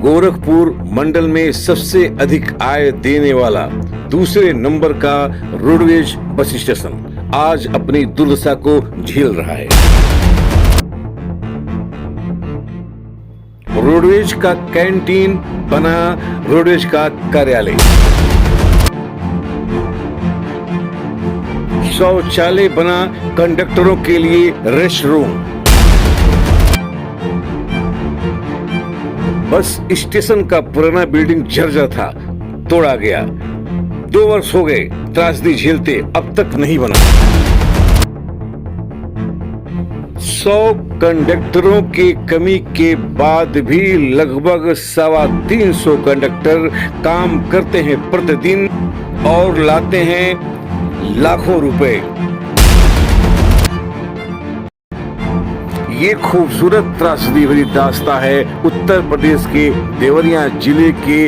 गोरखपुर मंडल में सबसे अधिक आय देने वाला दूसरे नंबर का रोडवेज बस स्टेशन आज अपनी दुर्दशा को झेल रहा है। रोडवेज का कैंटीन बना रोडवेज का कार्यालय, शौचालय बना कंडक्टरों के लिए रेस्ट रूम, बस स्टेशन का पुराना बिल्डिंग जर्जर था, तोड़ा गया। 2 वर्ष हो गए त्रासदी झेलते, अब तक नहीं बना। 100 कंडक्टरों की कमी के बाद भी लगभग 350 कंडक्टर काम करते हैं प्रतिदिन और लाते हैं लाखों रुपए। ये खूबसूरत त्रासदी भरी दास्तां है उत्तर प्रदेश के देवरिया जिले के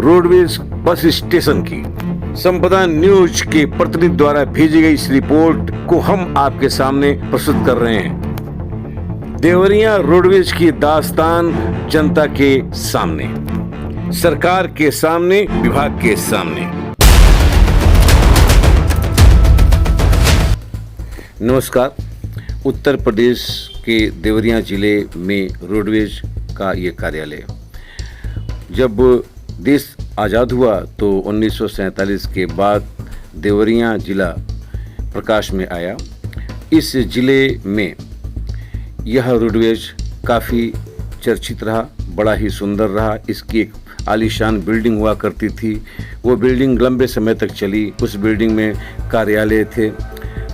रोडवेज बस स्टेशन की। संपदा न्यूज के प्रतिनिधि द्वारा भेजी गई इस रिपोर्ट को हम आपके सामने प्रस्तुत कर रहे हैं। देवरिया रोडवेज की दास्तान जनता के सामने, सरकार के सामने, विभाग के सामने। नमस्कार। उत्तर प्रदेश के देवरिया जिले में रोडवेज का ये कार्यालय, जब देश आज़ाद हुआ तो 1947 के बाद देवरिया जिला प्रकाश में आया। इस जिले में यह रोडवेज काफ़ी चर्चित रहा, बड़ा ही सुंदर रहा। इसकी एक आलीशान बिल्डिंग हुआ करती थी, वो बिल्डिंग लंबे समय तक चली। उस बिल्डिंग में कार्यालय थे,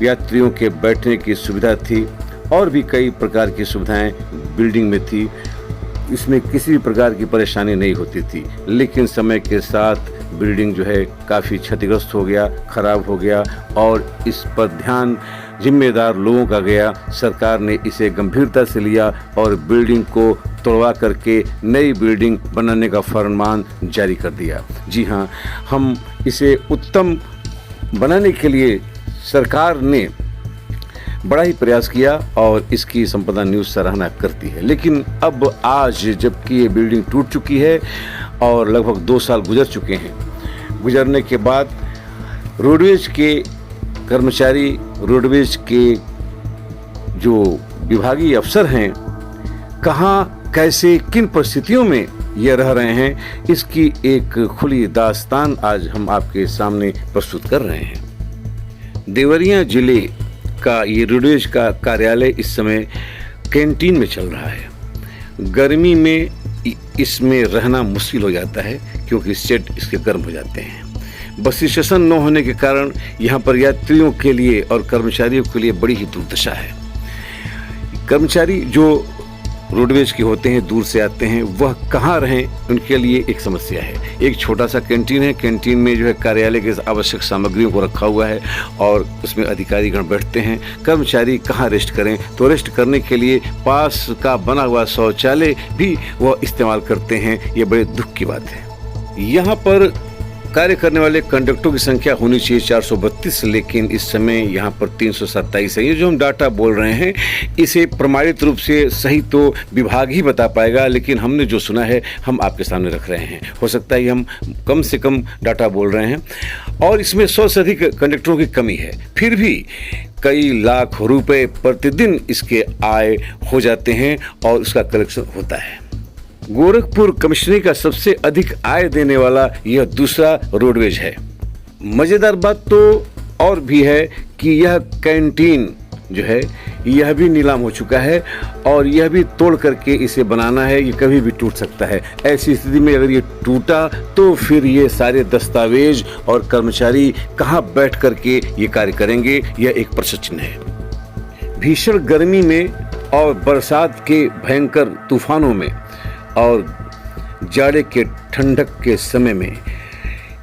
यात्रियों के बैठने की सुविधा थी और भी कई प्रकार की सुविधाएं बिल्डिंग में थी। इसमें किसी भी प्रकार की परेशानी नहीं होती थी। लेकिन समय के साथ बिल्डिंग जो है काफ़ी क्षतिग्रस्त हो गया, खराब हो गया और इस पर ध्यान जिम्मेदार लोगों का गया। सरकार ने इसे गंभीरता से लिया और बिल्डिंग को तोड़वा करके नई बिल्डिंग बनाने का फरमान जारी कर दिया। जी हाँ, हम इसे उत्तम बनाने के लिए सरकार ने बड़ा ही प्रयास किया और इसकी संपदा न्यूज़ सराहना करती है। लेकिन अब आज जबकि ये बिल्डिंग टूट चुकी है और लगभग 2 साल गुजर चुके हैं, गुजरने के बाद रोडवेज के कर्मचारी, रोडवेज के जो विभागीय अफसर हैं, कहाँ, कैसे, किन परिस्थितियों में ये रह रहे हैं, इसकी एक खुली दास्तान आज हम आपके सामने प्रस्तुत कर रहे हैं। देवरिया जिले का ये रोडवेज का कार्यालय इस समय कैंटीन में चल रहा है। गर्मी में इसमें रहना मुश्किल हो जाता है क्योंकि सेट इसके गर्म हो जाते हैं। बस स्टेशन न होने के कारण यहाँ पर यात्रियों के लिए और कर्मचारियों के लिए बड़ी ही दुर्दशा है। कर्मचारी जो रोडवेज के होते हैं, दूर से आते हैं, वह कहाँ रहें, उनके लिए एक समस्या है। एक छोटा सा कैंटीन है, कैंटीन में जो है कार्यालय के आवश्यक सामग्रियों को रखा हुआ है और उसमें अधिकारीगण बैठते हैं। कर्मचारी कहाँ रेस्ट करें, तो रेस्ट करने के लिए पास का बना हुआ शौचालय भी वह इस्तेमाल करते हैं। ये बड़े दुख की बात है। यहाँ पर कार्य करने वाले कंडक्टरों की संख्या होनी चाहिए 432, लेकिन इस समय यहाँ पर 327 है। ये जो हम डाटा बोल रहे हैं, इसे प्रमाणित रूप से सही तो विभाग ही बता पाएगा, लेकिन हमने जो सुना है हम आपके सामने रख रहे हैं। हो सकता है हम कम से कम डाटा बोल रहे हैं और इसमें 100 से अधिक कंडक्टरों की कमी है। फिर भी कई लाख रुपए प्रतिदिन इसके आय हो जाते हैं और उसका कलेक्शन होता है। गोरखपुर कमिश्नरी का सबसे अधिक आय देने वाला यह दूसरा रोडवेज है। मजेदार बात तो और भी है कि यह कैंटीन जो है यह भी नीलाम हो चुका है और यह भी तोड़ करके इसे बनाना है। ये कभी भी टूट सकता है। ऐसी स्थिति में अगर ये टूटा तो फिर ये सारे दस्तावेज और कर्मचारी कहाँ बैठ करके ये कार्य करेंगे, यह एक प्रश्न चिन्ह है। भीषण गर्मी में और बरसात के भयंकर तूफानों में और जाड़े के ठंडक के समय में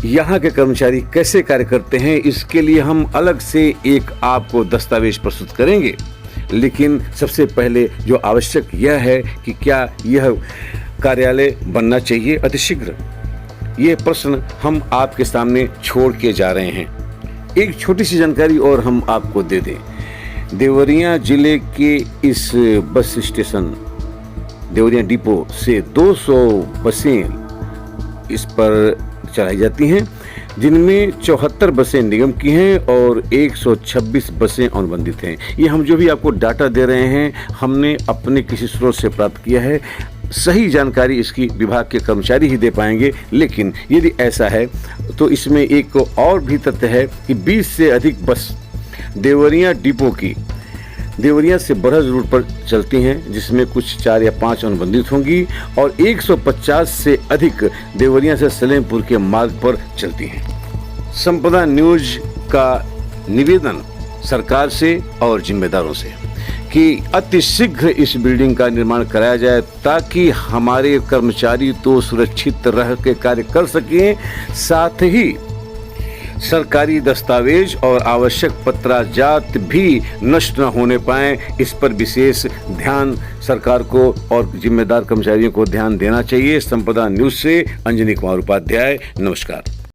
यहाँ के कर्मचारी कैसे कार्य करते हैं, इसके लिए हम अलग से एक आपको दस्तावेज प्रस्तुत करेंगे। लेकिन सबसे पहले जो आवश्यक यह है कि क्या यह कार्यालय बनना चाहिए अतिशीघ्र, ये प्रश्न हम आपके सामने छोड़ के जा रहे हैं। एक छोटी सी जानकारी और हम आपको दे दें। देवरिया जिले के इस बस स्टेशन देवरिया डिपो से 200 बसें इस पर चलाई जाती हैं, जिनमें 74 बसें निगम की हैं और 126 बसें अनुबंधित हैं। ये हम जो भी आपको डाटा दे रहे हैं हमने अपने किसी स्रोत से प्राप्त किया है। सही जानकारी इसकी विभाग के कर्मचारी ही दे पाएंगे, लेकिन यदि ऐसा है तो इसमें एक और भी तथ्य है कि 20 से अधिक बस देवरिया डिपो की देवरिया से बरहज रूट पर चलती हैं, जिसमें कुछ 4 या 5 अनुबंधित होंगी और 150 से अधिक देवरिया से सलेमपुर के मार्ग पर चलती हैं। संपदा न्यूज का निवेदन सरकार से और जिम्मेदारों से कि अतिशीघ्र इस बिल्डिंग का निर्माण कराया जाए, ताकि हमारे कर्मचारी तो सुरक्षित रह के कार्य कर सकें, साथ ही सरकारी दस्तावेज और आवश्यक पत्राजात भी नष्ट न होने पाएं। इस पर विशेष ध्यान सरकार को और जिम्मेदार कर्मचारियों को ध्यान देना चाहिए। संपदा न्यूज से अंजनी कुमार उपाध्याय, नमस्कार।